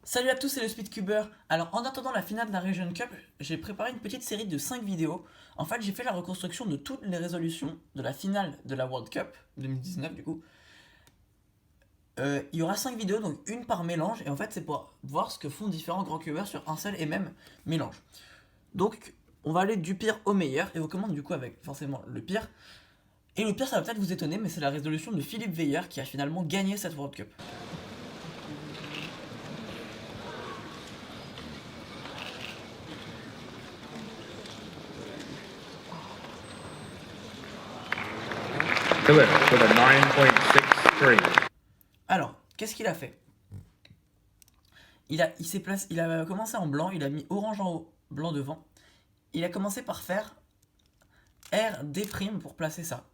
Salut à tous, c'est le Speedcuber. Alors, en attendant la finale de la Region Cup, j'ai préparé une petite série de 5 vidéos. En fait, j'ai fait la reconstruction de toutes les résolutions de la finale de la World Cup 2019 du coup. Il y aura 5 vidéos, donc une par mélange, et en fait, c'est pour voir ce que font différents grands cubers sur un seul et même mélange. Donc, on va aller du pire au meilleur, et on commence du coup avec forcément le pire. Et le pire, ça va peut-être vous étonner, mais c'est la résolution de Philippe Veiller qui a finalement gagné cette World Cup. Philip with a 9.63. Alors, qu'est-ce qu'il a fait? Il a commencé en blanc, il a mis orange en haut, blanc devant. Il a commencé par faire RD' pour placer ça.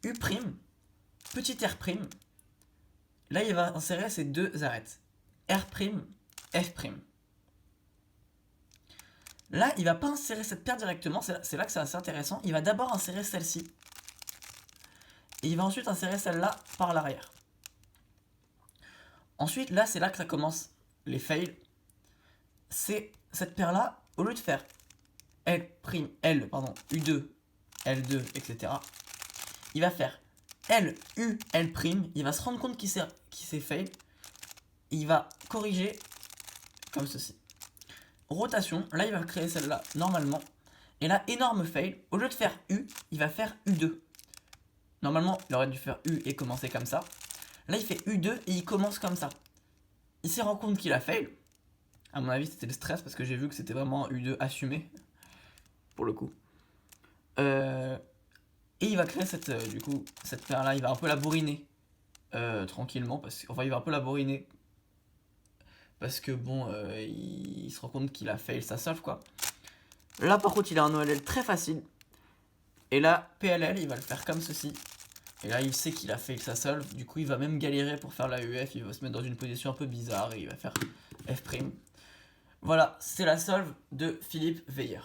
U', petit R'. Là, il va insérer ces deux arêtes. R', F'. Là, il va pas insérer cette paire directement, c'est là que c'est assez intéressant. Il va d'abord insérer celle-ci. Et il va ensuite insérer celle-là par l'arrière. Ensuite, là, c'est là que ça commence les fails. C'est cette paire-là, au lieu de faire U2, L2, etc. Il va faire L, U, L', il va se rendre compte qu'il s'est fail, il va corriger comme ceci. Rotation, là il va créer celle-là normalement, et là énorme fail, au lieu de faire U, il va faire U2. Normalement il aurait dû faire U et commencer comme ça, là il fait U2 et il commence comme ça. Il s'est rendu compte qu'il a fail, à mon avis c'était le stress parce que j'ai vu que c'était vraiment U2 assumé, pour le coup. Et il va créer cette paire là, il va un peu la bourriner tranquillement, enfin il va un peu la bourriner parce que bon, il se rend compte qu'il a fail sa solve quoi. Là par contre il a un OLL très facile, et là PLL il va le faire comme ceci, et là il sait qu'il a fail sa solve, du coup il va même galérer pour faire la UF, il va se mettre dans une position un peu bizarre et il va faire F'. Voilà, c'est la solve de Philippe Veiller.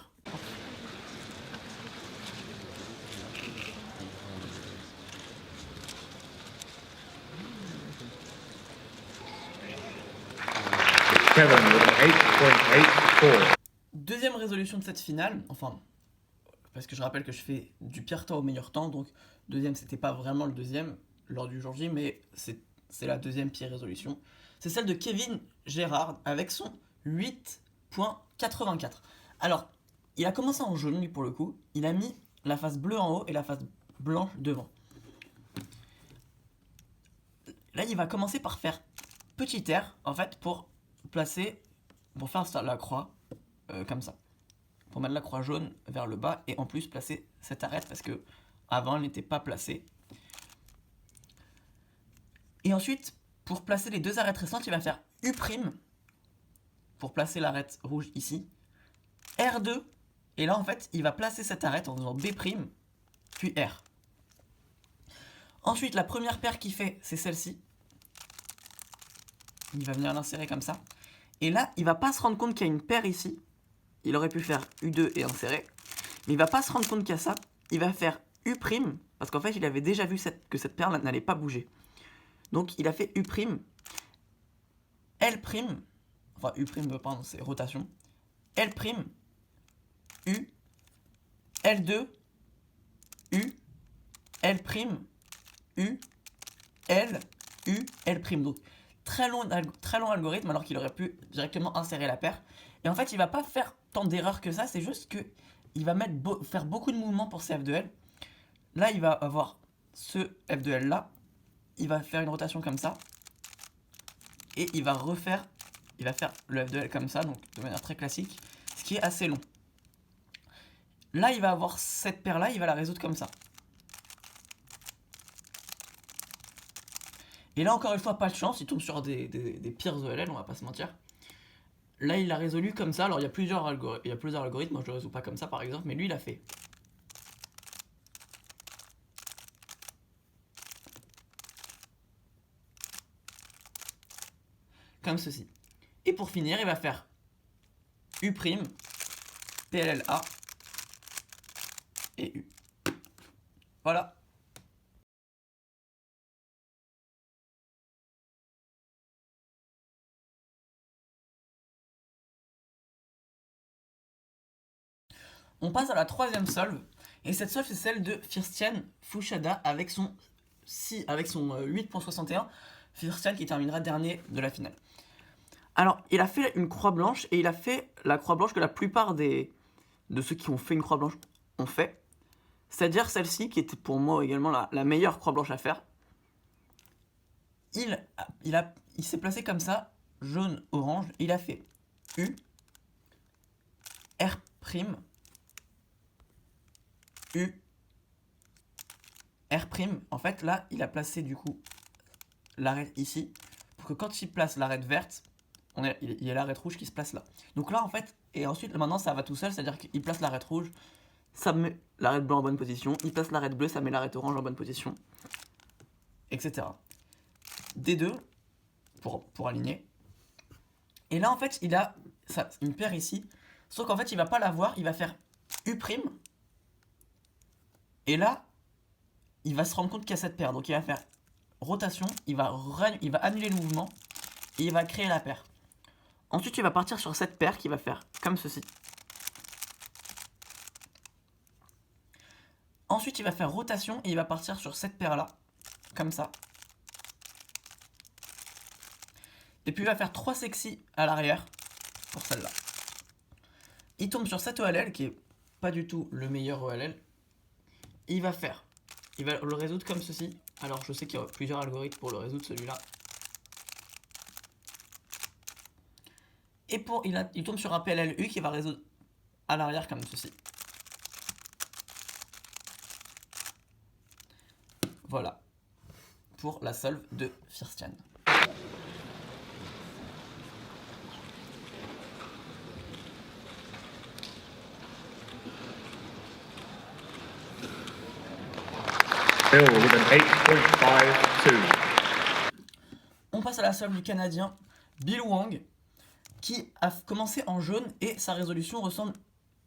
Kevin with an 8.84. Deuxième résolution de cette finale, enfin, parce que je rappelle que je fais du pire temps au meilleur temps, donc deuxième c'était pas vraiment le deuxième lors du jour J, mais c'est la deuxième pire résolution. C'est celle de Kevin Gérard avec son 8.84. Alors, il a commencé en jaune lui pour le coup, il a mis la face bleue en haut et la face blanche devant. Là il va commencer par faire petit R en fait pour faire la croix comme ça. Pour mettre la croix jaune vers le bas et en plus placer cette arête parce que avant elle n'était pas placée. Et ensuite, pour placer les deux arêtes restantes, il va faire U' pour placer l'arête rouge ici, R2, et là en fait il va placer cette arête en faisant B', puis R. Ensuite, la première paire qu'il fait, c'est celle-ci. Il va venir l'insérer comme ça. Et là, il va pas se rendre compte qu'il y a une paire ici. Il aurait pu faire U2 et insérer. Mais il va pas se rendre compte qu'il y a ça. Il va faire U', parce qu'en fait, il avait déjà vu que cette paire n'allait pas bouger. Donc, il a fait U', L', enfin U', pardon, c'est rotation. L', U, L2, U, L', U, L, U, L'. Donc, très long algorithme alors qu'il aurait pu directement insérer la paire. Et en fait, il va pas faire tant d'erreurs que ça, c'est juste que il va faire beaucoup de mouvements pour ces F de L. Là, il va avoir ce F de L là, il va faire une rotation comme ça, et il va faire le F de L comme ça, donc de manière très classique, ce qui est assez long. Là, il va avoir cette paire là, il va la résoudre comme ça. Et là, encore une fois, pas de chance, il tombe sur des pires OLL, on va pas se mentir. Là, il l'a résolu comme ça. Alors, il y a plusieurs algorithmes. Moi, je le résous pas comme ça, par exemple, mais lui, il a fait. Comme ceci. Et pour finir, il va faire U', PLLA et U. Voilà. On passe à la troisième solve. Et cette solve, c'est celle de Firstian Fuchada avec son 8.61. Firstian qui terminera dernier de la finale. Alors, il a fait une croix blanche et il a fait la croix blanche que la plupart de ceux qui ont fait une croix blanche ont fait. C'est-à-dire celle-ci qui était pour moi également la meilleure croix blanche à faire. Il s'est placé comme ça, jaune, orange. Il a fait U, R', U, R'. En fait, là, il a placé du coup l'arête ici, pour que quand il place l'arête verte, il y a l'arête rouge qui se place là. Donc là, en fait, et ensuite, maintenant, ça va tout seul, c'est-à-dire qu'il place l'arête rouge, ça met l'arête bleue en bonne position, il place l'arête bleue, ça met l'arête orange en bonne position, etc. D2, pour aligner. Et là, en fait, il a une paire ici, sauf qu'en fait, il va pas l'avoir, il va faire U', et là, il va se rendre compte qu'il y a cette paire, donc il va faire rotation, il va annuler le mouvement, et il va créer la paire. Ensuite, il va partir sur cette paire qui va faire comme ceci. Ensuite, il va faire rotation et il va partir sur cette paire-là, comme ça. Et puis, il va faire 3 sexy à l'arrière, pour celle-là. Il tombe sur cette OLL, qui est pas du tout le meilleur OLL. Et il va le résoudre comme ceci. Alors, je sais qu'il y a plusieurs algorithmes pour le résoudre, celui-là. Et il tombe sur un PLLU qui va résoudre à l'arrière comme ceci. Voilà. Pour la solve de Firstian. Bill with an 8.52. On passe à la solve du Canadien Bill Wang, qui a commencé en jaune et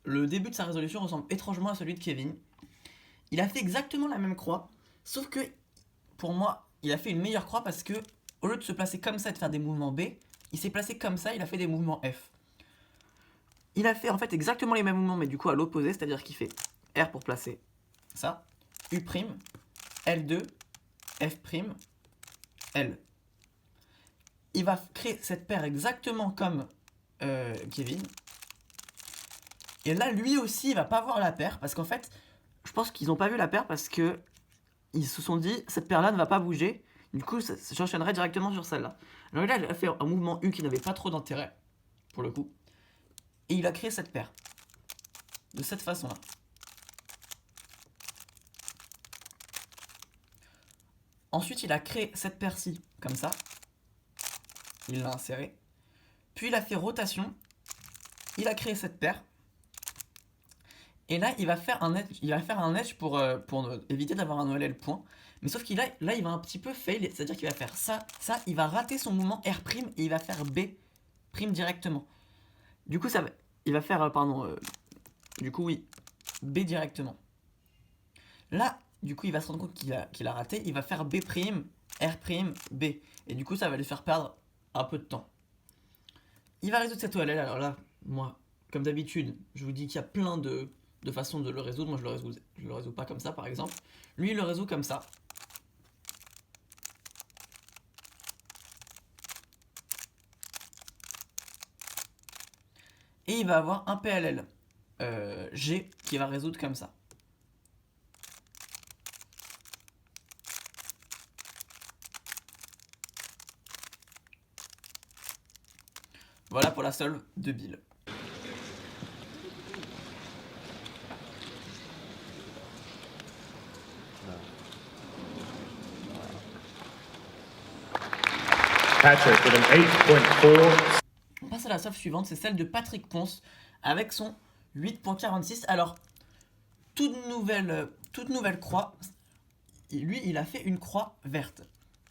le début de sa résolution ressemble étrangement à celui de Kevin. Il a fait exactement la même croix, sauf que pour moi, il a fait une meilleure croix parce que au lieu de se placer comme ça et de faire des mouvements B, il s'est placé comme ça, il a fait des mouvements F. Il a fait en fait exactement les mêmes mouvements, mais du coup à l'opposé, c'est-à-dire qu'il fait R pour placer ça, U', L2, F', L. Il va créer cette paire exactement comme Kevin. Et là, lui aussi, il va pas voir la paire. Parce qu'en fait, je pense qu'ils n'ont pas vu la paire parce que ils se sont dit, cette paire-là ne va pas bouger. Du coup, j'enchaînerai directement sur celle-là. Alors là, il a fait un mouvement U qui n'avait pas trop d'intérêt, pour le coup. Et il a créé cette paire. De cette façon-là. Ensuite, il a créé cette paire-ci, comme ça. Il l'a inséré. Puis il a fait rotation. Il a créé cette paire. Et là, il va faire un edge pour éviter d'avoir un OLL point. Mais sauf qu'il là, il va un petit peu fail. C'est-à-dire qu'il va faire ça. Il va rater son mouvement R' et il va faire B' directement. Du coup, il va faire, du coup, oui, B directement. Là, du coup, il va se rendre compte qu'il a raté. Il va faire B', R', B. Et du coup, ça va lui faire perdre un peu de temps. Il va résoudre cette OLL. Alors là, moi, comme d'habitude, je vous dis qu'il y a plein de façons de le résoudre. Moi, je le résous pas comme ça, par exemple. Lui, il le résout comme ça. Et il va avoir un PLL G qui va résoudre comme ça. Voilà pour la solve de Bill. Patrick with an 8.4. On passe à la solve suivante, c'est celle de Patrick Ponce avec son 8.46. Alors, toute nouvelle croix, lui, il a fait une croix verte.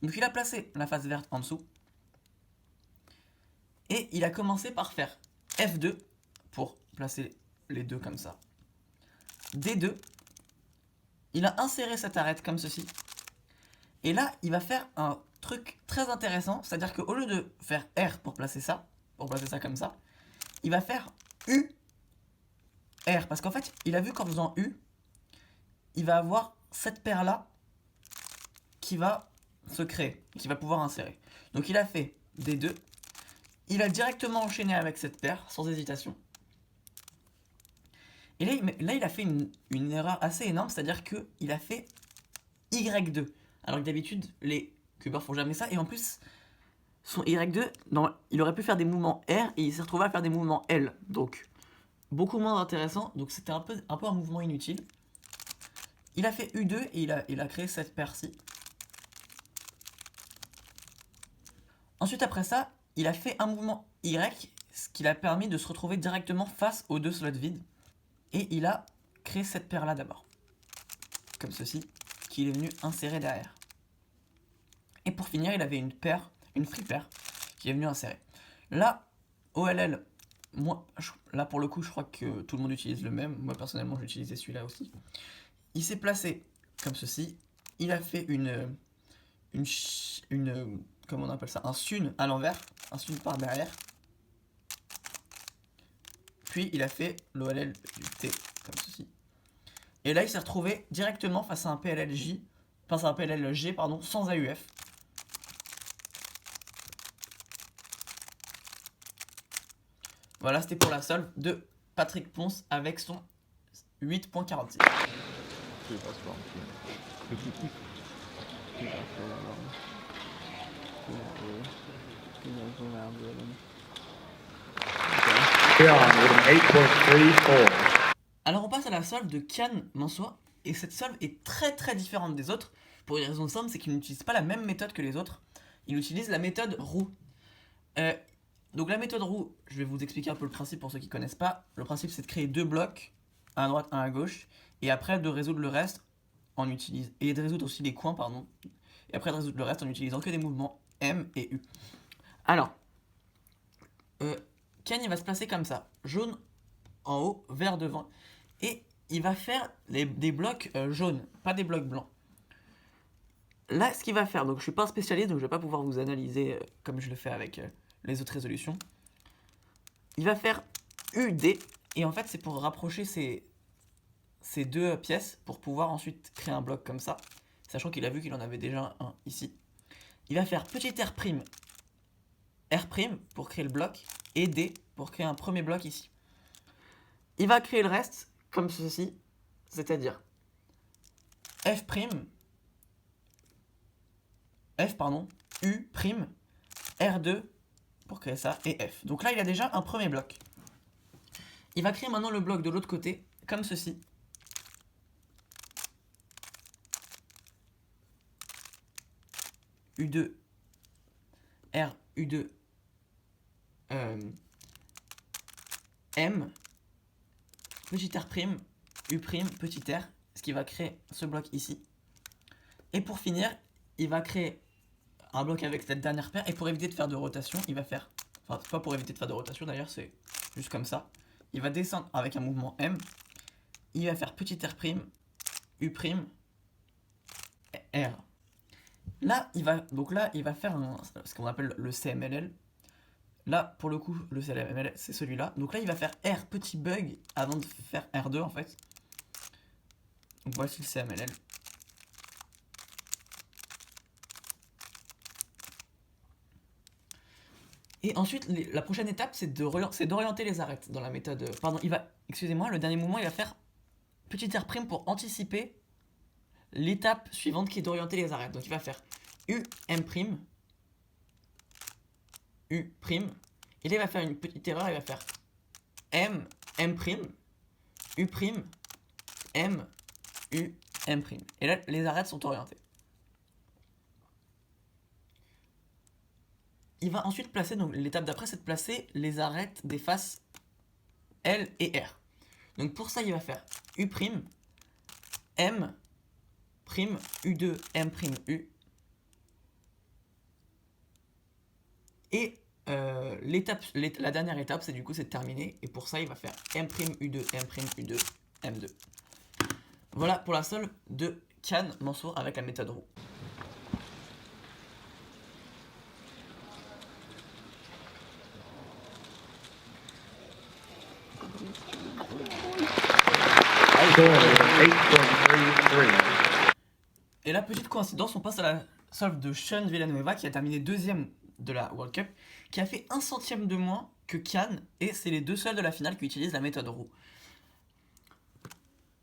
Donc, il a placé la face verte en dessous. Et il a commencé par faire F2 pour placer les deux comme ça. D2. Il a inséré cette arête comme ceci. Et là, il va faire un truc très intéressant. C'est-à-dire qu'au lieu de faire R pour placer ça comme ça, il va faire U R. Parce qu'en fait, il a vu qu'en faisant U, il va avoir cette paire-là qui va se créer, qui va pouvoir insérer. Donc il a fait D2. Il a directement enchaîné avec cette paire, sans hésitation. Et là il a fait une erreur assez énorme, c'est-à-dire qu'il a fait Y2. Alors que d'habitude, les cubeurs font jamais ça. Et en plus, son Y2, il aurait pu faire des mouvements R et il s'est retrouvé à faire des mouvements L. Donc, beaucoup moins intéressant. Donc, c'était un peu un mouvement inutile. Il a fait U2 et il a créé cette paire-ci. Ensuite, après ça, il a fait un mouvement Y, ce qui l'a permis de se retrouver directement face aux deux slots vides. Et il a créé cette paire-là d'abord. Comme ceci, qu'il est venu insérer derrière. Et pour finir, il avait une paire, une free paire, qui est venue insérer. Là, OLL, moi, là pour le coup, je crois que tout le monde utilise le même. Moi, personnellement, j'utilisais celui-là aussi. Il s'est placé comme ceci. Il a fait une comment on appelle ça, un sun à l'envers, un sun par derrière. Puis il a fait l'OLL du T, comme ceci. Et là, il s'est retrouvé directement face à un PLLG, pardon, sans AUF. Voilà, c'était pour la solve de Patrick Ponce avec son 8.46. Kian with an 8.34. Alors on passe à la solve de Kian Mansour. Et cette solve est très différente des autres. Pour une raison simple, c'est qu'il n'utilise pas la même méthode que les autres. Il utilise la méthode roue. Donc la méthode roue, je vais vous expliquer un peu le principe pour ceux qui ne connaissent pas. Le principe, c'est de créer deux blocs, un à droite, un à gauche, et après de résoudre le reste en utilisant, et de résoudre aussi les coins, pardon, et après de résoudre le reste en utilisant que des mouvements M et U. Alors, Ken il va se placer comme ça, jaune en haut, vert devant, et il va faire des blocs jaunes, pas des blocs blancs. Là, ce qu'il va faire, donc je suis pas un spécialiste, donc je vais pas pouvoir vous analyser comme je le fais avec les autres résolutions. Il va faire UD, et en fait c'est pour rapprocher ces deux pièces pour pouvoir ensuite créer un bloc comme ça, sachant qu'il a vu qu'il en avait déjà un ici. Il va faire petit R' pour créer le bloc, et D pour créer un premier bloc ici. Il va créer le reste comme ceci, c'est-à-dire F', U', R2 pour créer ça, et F. Donc là, il a déjà un premier bloc. Il va créer maintenant le bloc de l'autre côté, comme ceci. U2, R, U2, M, petit R', U', petit r, ce qui va créer ce bloc ici. Et pour finir, il va créer un bloc avec cette dernière paire, et pour éviter de faire de rotation, il va faire, enfin pas pour éviter de faire de rotation d'ailleurs, c'est juste comme ça. Il va descendre avec un mouvement M, il va faire petit R', U', R. Là, il va faire ce qu'on appelle le CMLL. Là, pour le coup, le CMLL, c'est celui-là. Donc là, il va faire R petit bug avant de faire R2 en fait. Donc voici le CMLL. Et ensuite, la prochaine étape, c'est d'orienter les arêtes dans la méthode. Pardon, excusez-moi, le dernier mouvement, il va faire petit R' pour anticiper l'étape suivante qui est d'orienter les arêtes. Donc il va faire U', M', U', et là il va faire une petite erreur, il va faire M', U', M, U', M'. Et là, les arêtes sont orientées. Il va ensuite placer, donc l'étape d'après, c'est de placer les arêtes des faces L et R. Donc pour ça, il va faire U', M', U2, M', U. Et la dernière étape, c'est de terminer. Et pour ça, il va faire M', U2, M', U2, M2. Voilà pour la solve de Kian Mansour avec la méthode roue. short with an 8.33. Et là, petite coïncidence, on passe à la solve de Sean Villanueva qui a terminé deuxième de la World Cup, qui a fait 1 centième de moins que Kian, et c'est les deux seuls de la finale qui utilisent la méthode roue.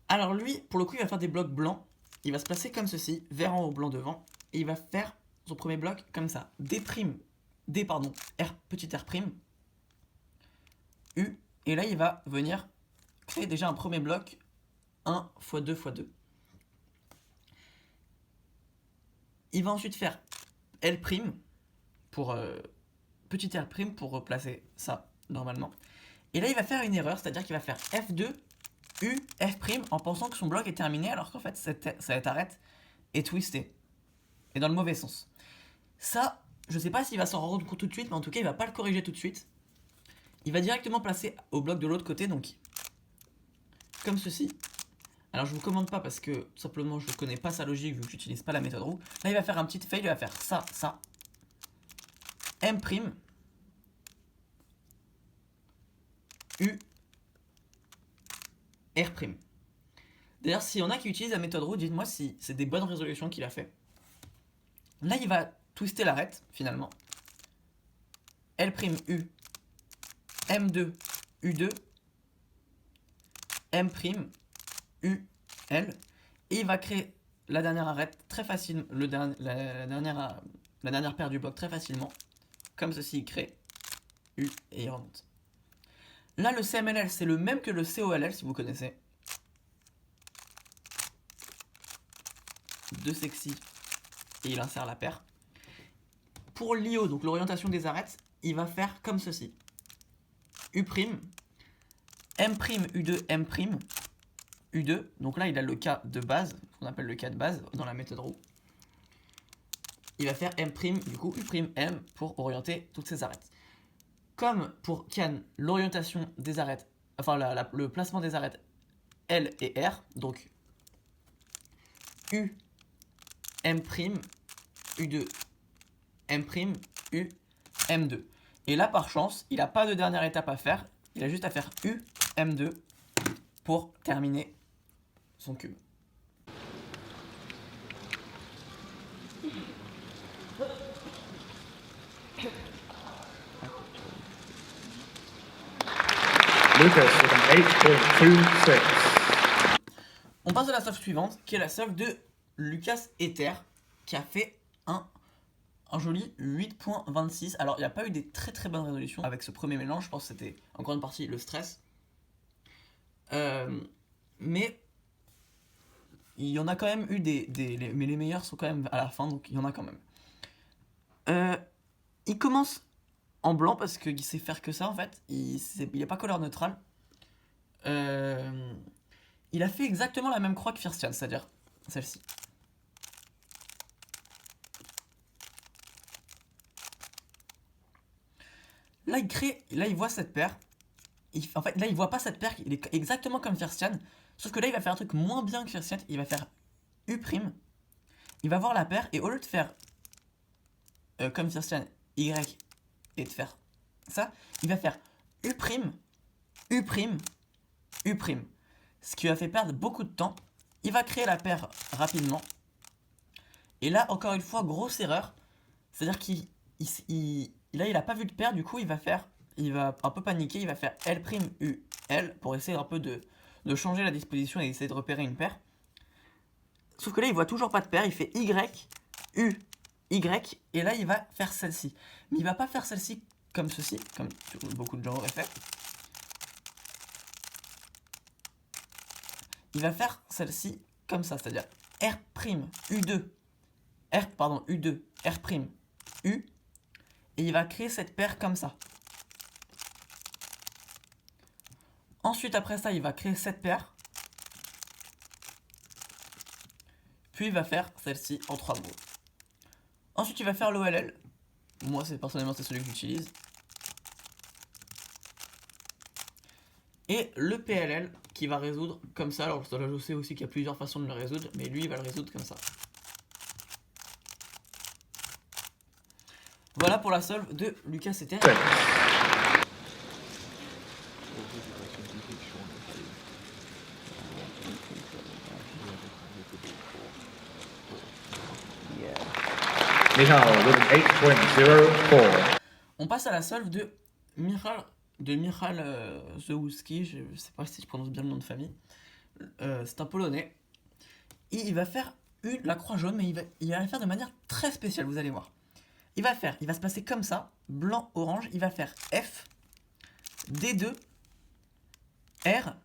Alors lui, pour le coup, il va faire des blocs blancs, il va se placer comme ceci, vert en haut, blanc devant, et il va faire son premier bloc comme ça, R, petit R', U, et là il va venir créer déjà un premier bloc, 1 x 2 x 2. Il va ensuite faire L', pour petit R' pour replacer ça normalement. Et là il va faire une erreur, c'est-à-dire qu'il va faire F2, U, F' en pensant que son bloc est terminé, alors qu'en fait cette arête est twistée. Et dans le mauvais sens. Ça, je sais pas s'il va s'en rendre compte tout de suite, mais en tout cas il va pas le corriger tout de suite. Il va directement placer au bloc de l'autre côté, donc comme ceci. Alors je vous commande pas parce que tout simplement je connais pas sa logique vu que j'utilise pas la méthode roue. Là il va faire un petit fail, il va faire ça, M', U, R'. D'ailleurs s'il y en a qui utilisent la méthode roue, dites-moi si c'est des bonnes résolutions qu'il a fait. Là il va twister l'arête finalement. L', U, M2, U2, M', U, L, et il va créer la dernière arête très facilement, la dernière paire du bloc très facilement, comme ceci, il crée U et il remonte. Là le CMLL c'est le même que le COLL si vous connaissez. De sexy et il insère la paire. Pour l'IO, donc l'orientation des arêtes, il va faire comme ceci. U', M', U2, M', U2. Donc là, il a le cas de base, qu'on appelle le cas de base dans la méthode roue. Il va faire M', du coup, U', M pour orienter toutes ces arêtes. Comme pour Kian, l'orientation des arêtes, enfin le placement des arêtes L et R, donc U, M', U2, M', U, M2. Et là, par chance, il n'a pas de dernière étape à faire. Il a juste à faire U, M2 pour terminer son cube. Lucas with an 8.26. On passe à la solve suivante, qui est la solve de Lucas Ether, qui a fait un joli 8.26. Alors, il n'y a pas eu des très très bonnes résolutions avec ce premier mélange. Je pense que c'était en grande partie le stress. Mais il y en a quand même eu mais les meilleurs sont quand même à la fin, donc il y en a quand même. Il commence en blanc parce qu'il sait faire que ça en fait. Il n'y a pas couleur neutrale. Il a fait exactement la même croix que Firstian, c'est-à-dire celle-ci. Là, il voit cette paire. En fait, là, il voit pas cette paire. Il est exactement comme Firstian. Sauf que là, il va faire un truc moins bien que Firstian. Il va faire U'. Il va voir la paire. Et au lieu de faire comme Firstian, Y, et de faire ça, il va faire U', U', U'. Ce qui lui a fait perdre beaucoup de temps. Il va créer la paire rapidement. Et là, encore une fois, grosse erreur. C'est-à-dire qu'il là, il a pas vu de paire, du coup, il va un peu paniquer, il va faire L', U, L, pour essayer un peu de changer la disposition et essayer de repérer une paire. Sauf que là, il voit toujours pas de paire, il fait Y, U, Y, et là, il va faire celle-ci. Mais il va pas faire celle-ci comme ceci, comme beaucoup de gens auraient fait. Il va faire celle-ci comme ça, c'est-à-dire R', U2, U2, R', U, et il va créer cette paire comme ça. Ensuite, après ça, il va créer cette paire. Puis il va faire celle-ci en 3 mots. Ensuite, il va faire l'OLL. Moi, personnellement, c'est celui que j'utilise. Et le PLL qui va résoudre comme ça. Alors, je sais aussi qu'il y a plusieurs façons de le résoudre, mais lui, il va le résoudre comme ça. Voilà pour la solve de Lucas Ether. Michal with an 8.04. On passe à la solve de Michal Zewski, je sais pas si je prononce bien le nom de famille. C'est un Polonais. Et il va faire la croix jaune, mais il va la faire de manière très spéciale, vous allez voir. Il va se passer comme ça, blanc, orange, il va faire F, D2, R,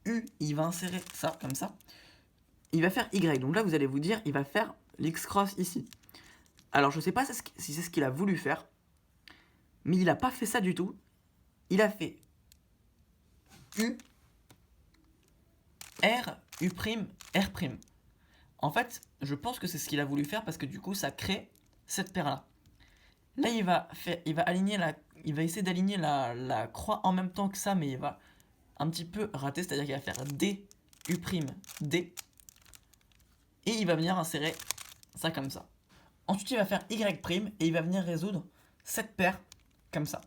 U, il va insérer ça, comme ça. Il va faire Y, donc là vous allez vous dire, il va faire l'X-cross ici. Alors je sais pas si c'est ce qu'il a voulu faire, mais il n'a pas fait ça du tout. Il a fait U, R, U', R'. En fait, je pense que c'est ce qu'il a voulu faire parce que du coup, ça crée cette paire-là. Là, il va essayer d'aligner la croix en même temps que ça, mais il va un petit peu rater, c'est-à-dire qu'il va faire D, U', D. Et il va venir insérer ça comme ça. Ensuite, il va faire Y' et il va venir résoudre cette paire comme ça.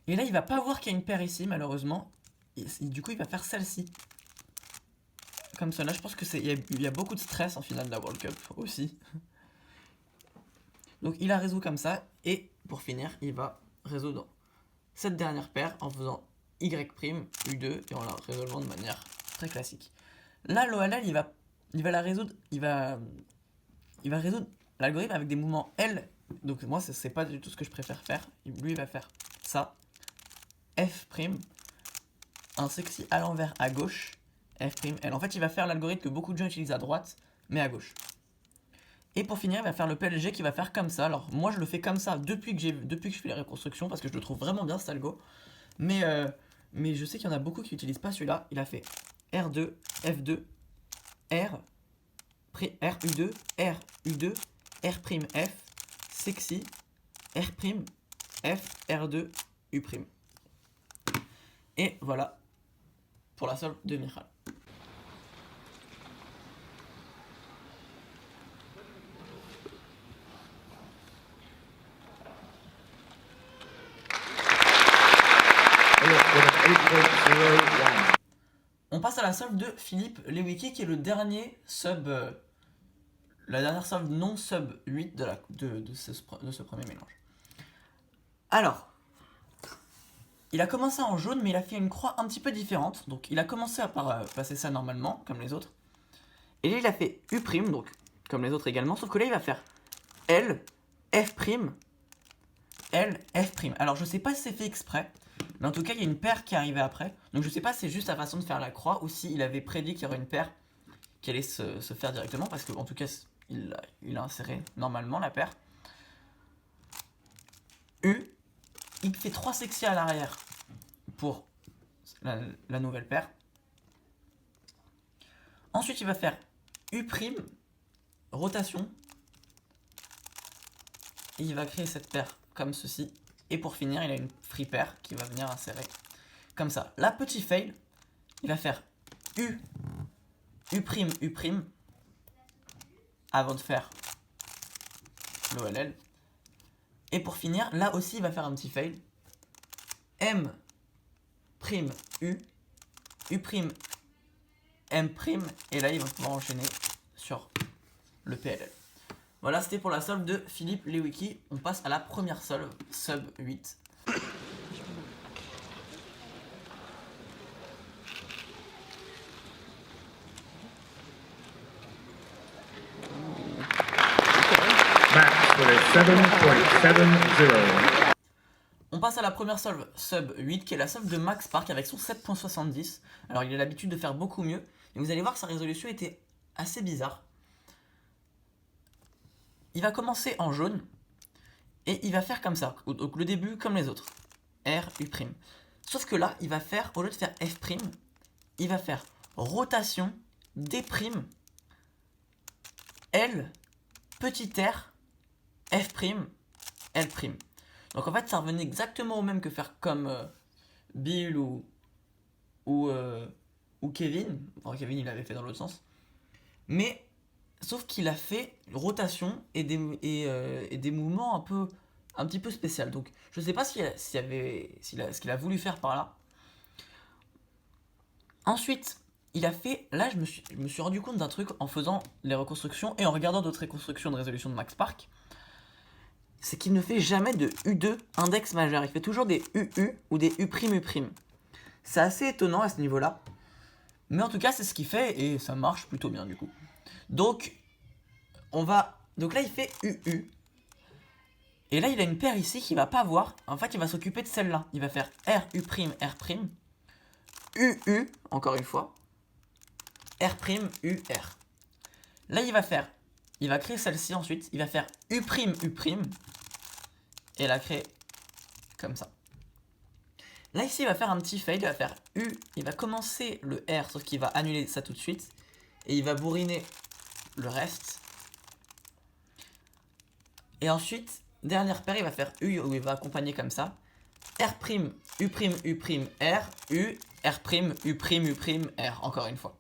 Et là, il va pas voir qu'il y a une paire ici, malheureusement. Et du coup, il va faire celle-ci. Comme ça, là, je pense que il y a beaucoup de stress en finale de la World Cup aussi. Donc, il a résolu comme ça. Et pour finir, il va résoudre cette dernière paire en faisant Y', U2 et en la résolvant de manière très classique. Là, l'OLL, il va la résoudre. Il va résoudre l'algorithme avec des mouvements L. Donc, moi, c'est pas du tout ce que je préfère faire. Lui, il va faire ça. F', un sexy à l'envers à gauche, F', L. En fait, il va faire l'algorithme que beaucoup de gens utilisent à droite, mais à gauche. Et pour finir, il va faire le PLG qui va faire comme ça. Alors, moi, je le fais comme ça depuis que je fais les reconstructions, parce que je le trouve vraiment bien, cet algo. Mais je sais qu'il y en a beaucoup qui n'utilisent pas celui-là. Il a fait R2, F2, R, U2, R, U2, R', F, sexy, R', F, R2, U'. Et voilà pour la solve de Michal. On passe à la solve de Philippe Lewicki, qui est le dernier sub, la dernière solve non sub 8 de ce premier mélange. Alors, il a commencé en jaune, mais il a fait une croix un petit peu différente. Donc, il a commencé à passer ça normalement, comme les autres. Et là, il a fait U', donc comme les autres également. Sauf que là, il va faire L, F', L, F'. Alors, je sais pas si c'est fait exprès. Mais en tout cas, il y a une paire qui est arrivée après. Donc, je sais pas si c'est juste la façon de faire la croix ou s'il avait prédit qu'il y aurait une paire qui allait se faire directement. Parce que, en tout cas, il a inséré normalement la paire. U. Il fait 3 sexy à l'arrière pour la nouvelle paire. Ensuite, il va faire U', rotation. Et il va créer cette paire comme ceci. Et pour finir, il a une free pair qui va venir insérer comme ça. Là, petit fail, il va faire U', U', avant de faire l'OLL. Et pour finir, là aussi, il va faire un petit fail. M', U', U', M', et là, il va pouvoir enchaîner sur le PLL. Voilà, c'était pour la solve de Philippe Lewicki. On passe à la première solve, sub 8. Max with a 7.70. On passe à la première solve, sub 8, qui est la solve de Max Park avec son 7.70. Alors, il a l'habitude de faire beaucoup mieux. Et vous allez voir que sa résolution était assez bizarre. Il va commencer en jaune. Et il va faire comme ça. Donc, le début, comme les autres. R, U'. Sauf que là, il va faire, au lieu de faire F', il va faire rotation, D', L, petit r, F', L'. Donc en fait, ça revenait exactement au même que faire comme Bill ou Kevin. Enfin, Kevin, il l'avait fait dans l'autre sens. Mais, sauf qu'il a fait rotation et des mouvements un petit peu spéciaux. Donc, je sais pas ce qu'il a voulu faire par là. Ensuite, il a fait... Là, je me suis rendu compte d'un truc en faisant les reconstructions et en regardant d'autres reconstructions de résolution de Max Park. C'est qu'il ne fait jamais de U2 index majeur. Il fait toujours des UU ou des U'. C'est assez étonnant à ce niveau-là. Mais en tout cas, c'est ce qu'il fait et ça marche plutôt bien du coup. Donc, donc là, il fait UU. Et là, il a une paire ici qu'il va pas voir. En fait, il va s'occuper de celle-là. Il va faire RU', R', UU, encore une fois. R', UR. Là, il va créer celle-ci ensuite. Il va faire U', U'. Et la créer comme ça. Là, ici, il va faire un petit fail. Il va faire U. Il va commencer le R, sauf qu'il va annuler ça tout de suite. Et il va bourriner le reste. Et ensuite, dernière paire, il va faire U, où il va accompagner comme ça. R', U', U', R, U, R', U', R, encore une fois.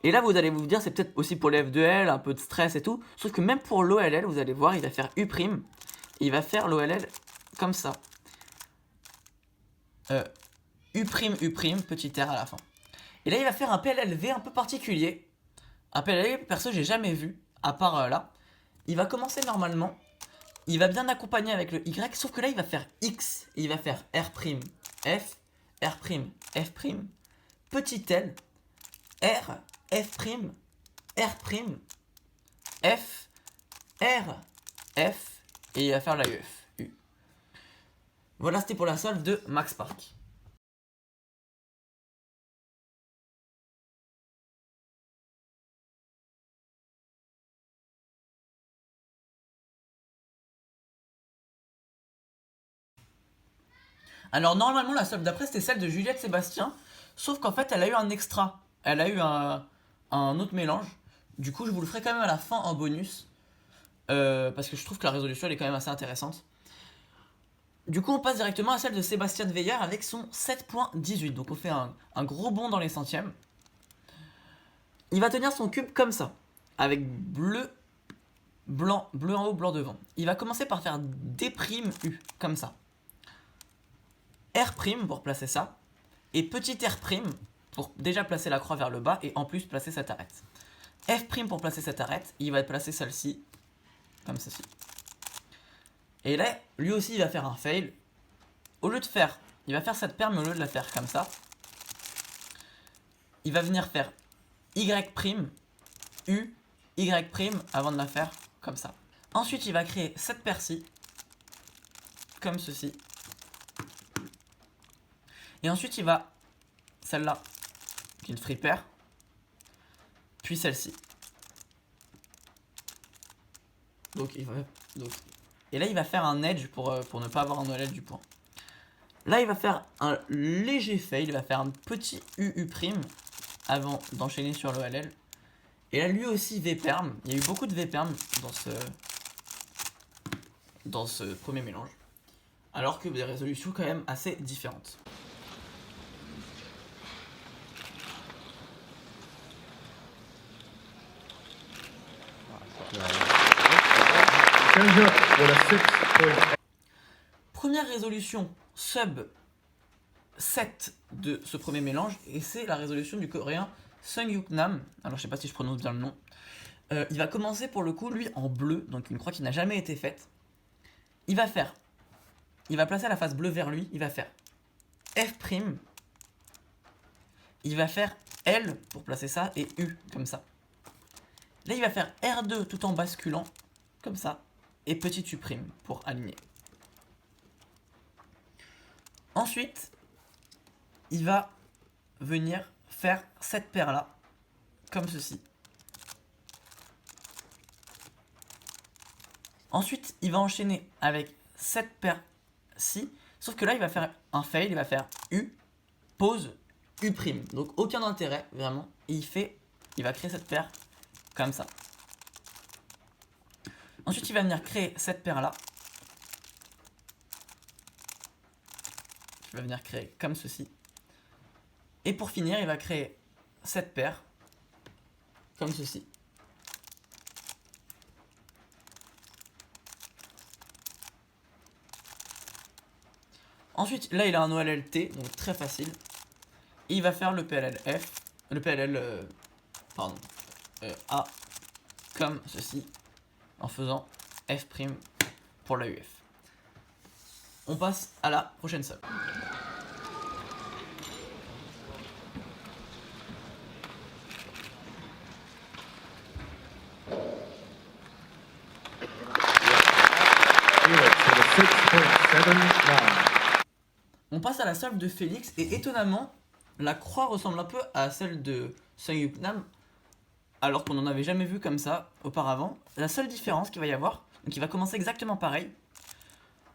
Et là, vous allez vous dire, c'est peut-être aussi pour les F2L, un peu de stress et tout. Sauf que même pour l'OLL, vous allez voir, il va faire U', et il va faire l'OLL comme ça. U', petit R à la fin. Et là, il va faire un PLLV un peu particulier. Un PLLV, perso, j'ai jamais vu, à part là. Il va commencer normalement. Il va bien accompagner avec le Y, sauf que là, il va faire X. Et il va faire R', F, R', F', petit L, R, F', R', F, R, F, et il va faire la UF. U. Voilà, c'était pour la solve de Max Park. Alors normalement la solve d'après c'était celle de Juliette Sébastien, sauf qu'en fait elle a eu un extra, elle a eu un autre mélange. Du coup je vous le ferai quand même à la fin en bonus, parce que je trouve que la résolution elle est quand même assez intéressante. Du coup on passe directement à celle de Sébastien Veillard avec son 7.18, donc on fait un gros bond dans les centièmes. Il va tenir son cube comme ça, avec bleu, blanc, bleu en haut, blanc devant. Il va commencer par faire D', U, comme ça. R' pour placer ça, et petit R' pour déjà placer la croix vers le bas et en plus placer cette arête. F' pour placer cette arête, il va placer celle-ci, comme ceci. Et là, lui aussi il va faire un fail. Au lieu de faire, il va faire cette paire, mais au lieu de la faire comme ça, il va venir faire Y', U, Y' avant de la faire comme ça. Ensuite, il va créer cette paire-ci, comme ceci. Et ensuite, il va, celle-là, qui est une free pair, puis celle-ci. Et là, il va faire un edge pour ne pas avoir un OLL du point. Là, il va faire un léger fail, il va faire un petit UU' avant d'enchaîner sur l'OLL. Et là, lui aussi, V-perm. Il y a eu beaucoup de V-perm dans ce premier mélange. Alors que des résolutions quand même assez différentes. Première résolution sub 7 de ce premier mélange, et c'est la résolution du coréen Seung-yuk Nam. Alors je sais pas si je prononce bien le nom. Il va commencer pour le coup, lui, en bleu, donc une croix qui n'a jamais été faite. Il va placer la face bleue vers lui, il va faire F', il va faire L pour placer ça, et U, comme ça. Là, il va faire R2 tout en basculant, comme ça, et petit U' pour aligner. Ensuite, il va venir faire cette paire-là, comme ceci. Ensuite, il va enchaîner avec cette paire-ci, sauf que là, il va faire un fail, il va faire U, pause, U'. Donc, aucun intérêt, vraiment. Et il va créer cette paire comme ça. Ensuite, il va venir créer cette paire-là. Il va venir créer comme ceci. Et pour finir, il va créer cette paire comme ceci. Ensuite, là, il a un OLLT, donc très facile. Et il va faire le PLLF le PLL, A comme ceci, en faisant F' pour la UF. On passe à la prochaine solve. Felix with a 6.79. On passe à la solve de Félix et étonnamment, la croix ressemble un peu à celle de Seung-Yuk-nam alors qu'on n'en avait jamais vu comme ça auparavant. La seule différence qu'il va y avoir, donc il va commencer exactement pareil,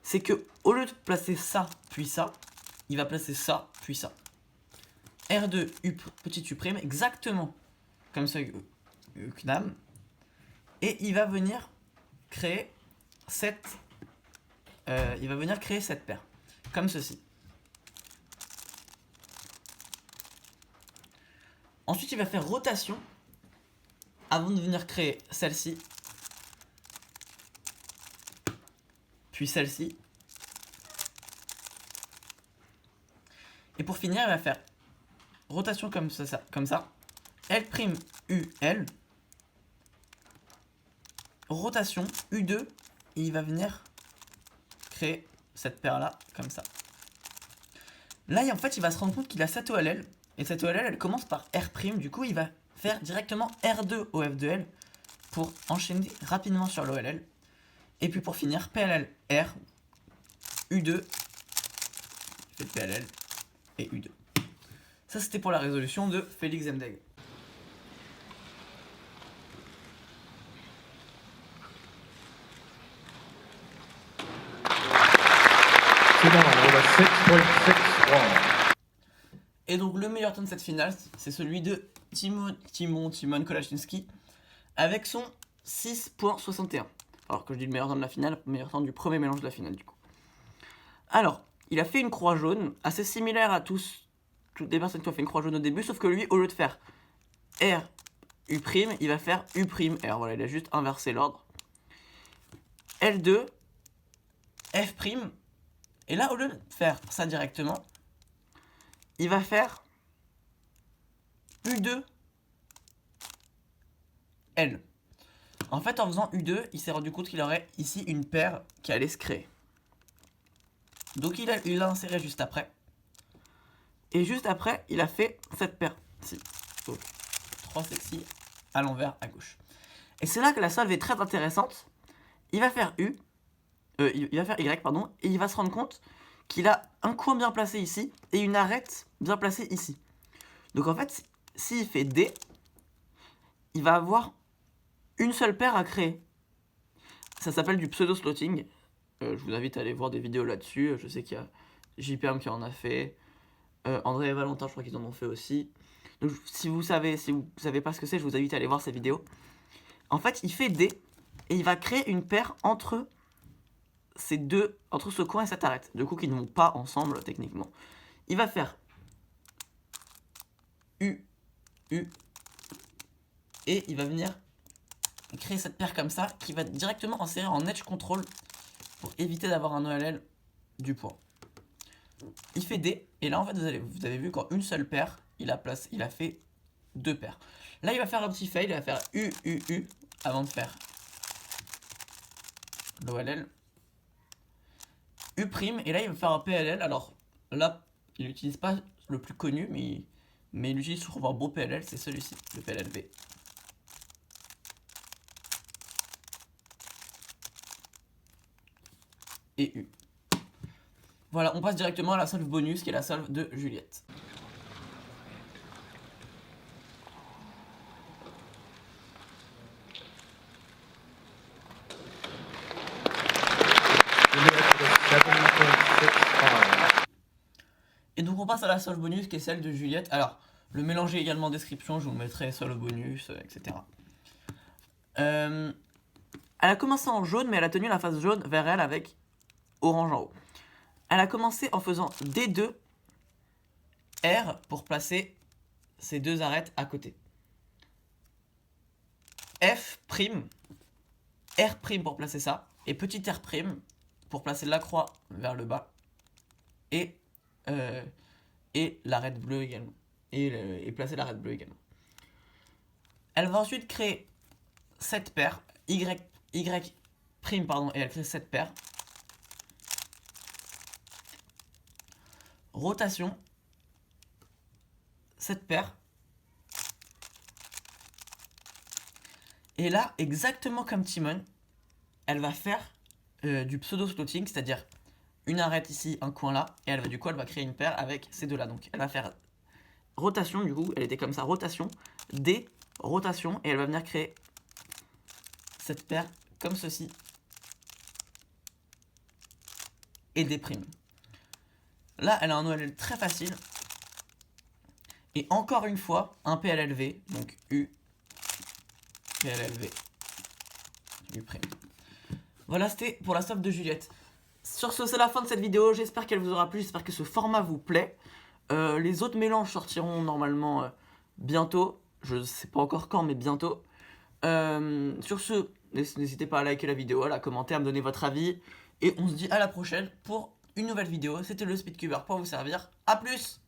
c'est que au lieu de placer ça puis ça, il va placer ça puis ça. R2 U petit U' exactement comme Seung-Yuk-nam et il va venir créer cette paire comme ceci. Ensuite, il va faire rotation avant de venir créer celle-ci, puis celle-ci. Et pour finir, il va faire rotation comme ça, L' U, L, rotation U2, et il va venir créer cette paire-là, comme ça. Là, en fait, il va se rendre compte qu'il a cette OLL, et cette OLL, elle commence par R', du coup, il va faire directement R2 au F de L pour enchaîner rapidement sur l'OLL. Et puis pour finir, PLL R, U2, fait PLL et U2. Ça, c'était pour la résolution de Félix Zemdeg. Timon with a 6.61. Et donc le meilleur temps de cette finale, c'est celui de Timon Kolaczynski avec son 6.61. Alors que je dis le meilleur temps de la finale, le meilleur temps du premier mélange de la finale du coup. Alors, il a fait une croix jaune, assez similaire à toutes les personnes qui ont fait une croix jaune au début, sauf que lui, au lieu de faire R, U', il va faire U', R. Voilà, il a juste inversé l'ordre. L2, F', et là, au lieu de faire ça directement, il va faire U2, L. En fait, en faisant U2, il s'est rendu compte qu'il aurait ici une paire qui allait se créer. Donc il l'a inséré juste après. Et juste après, il a fait cette paire-ci. Donc 3 sexy à l'envers à gauche. Et c'est là que la solve est très intéressante. Il va faire il va faire Y, pardon, et il va se rendre compte qu'il a un coin bien placé ici et une arête bien placée ici. Donc en fait, s'il fait D, il va avoir une seule paire à créer. Ça s'appelle du pseudo-slotting. Je vous invite à aller voir des vidéos là-dessus. Je sais qu'il y a JPM qui en a fait. André et Valentin, je crois qu'ils en ont fait aussi. Donc si vous savez pas ce que c'est, je vous invite à aller voir ces vidéos. En fait, il fait D et il va créer une paire entre ce coin et cette arête. Du coup, qui ne vont pas ensemble techniquement. Il va faire U, U, et il va venir créer cette paire comme ça, qui va directement insérer en edge control pour éviter d'avoir un OLL du point. Il fait D, et là en fait vous avez vu qu'en une seule paire, il a fait deux paires. Là il va faire un petit fail, il va faire U, U, U, avant de faire l'OLL. U', et là il va faire un PLL, alors là il n'utilise pas le plus connu, mais il utilise souvent un beau PLL, c'est celui-ci, le PLLV. Et U. Voilà, on passe directement à la solve bonus, qui est la solve de Juliette. Juliet with a 7.65. Et donc on passe à la solve bonus, qui est celle de Juliette. Alors, le mélanger également en description, je vous mettrai solve bonus, etc. Elle a commencé en jaune, mais elle a tenu la face jaune vers elle avec orange en haut. Elle a commencé en faisant D2, R pour placer ces deux arêtes à côté. F', R' pour placer ça, et petit R' pour placer la croix vers le bas, et l'arête bleue également. et placer la red bleu également. Elle va ensuite créer cette paire, Y', pardon, et elle crée cette paire. Rotation, cette paire. Et là, exactement comme Timon, elle va faire du pseudo-slotting, c'est-à-dire une arête ici, un coin là, et elle va créer une paire avec ces deux-là. Donc elle va faire rotation, du coup, elle était comme ça, rotation, D, rotation, et elle va venir créer cette paire comme ceci, et D'. Là, elle a un OLL très facile, et encore une fois, un PLLV, donc U, PLLV, U'. Voilà, c'était pour la somme de Juliette. Sur ce, c'est la fin de cette vidéo. J'espère qu'elle vous aura plu. J'espère que ce format vous plaît. Les autres mélanges sortiront normalement bientôt. Je sais pas encore quand, mais bientôt. Sur ce, n'hésitez pas à liker la vidéo, à la commenter, à me donner votre avis. Et on se dit à la prochaine pour une nouvelle vidéo. C'était le Speedcuber pour vous servir. A plus!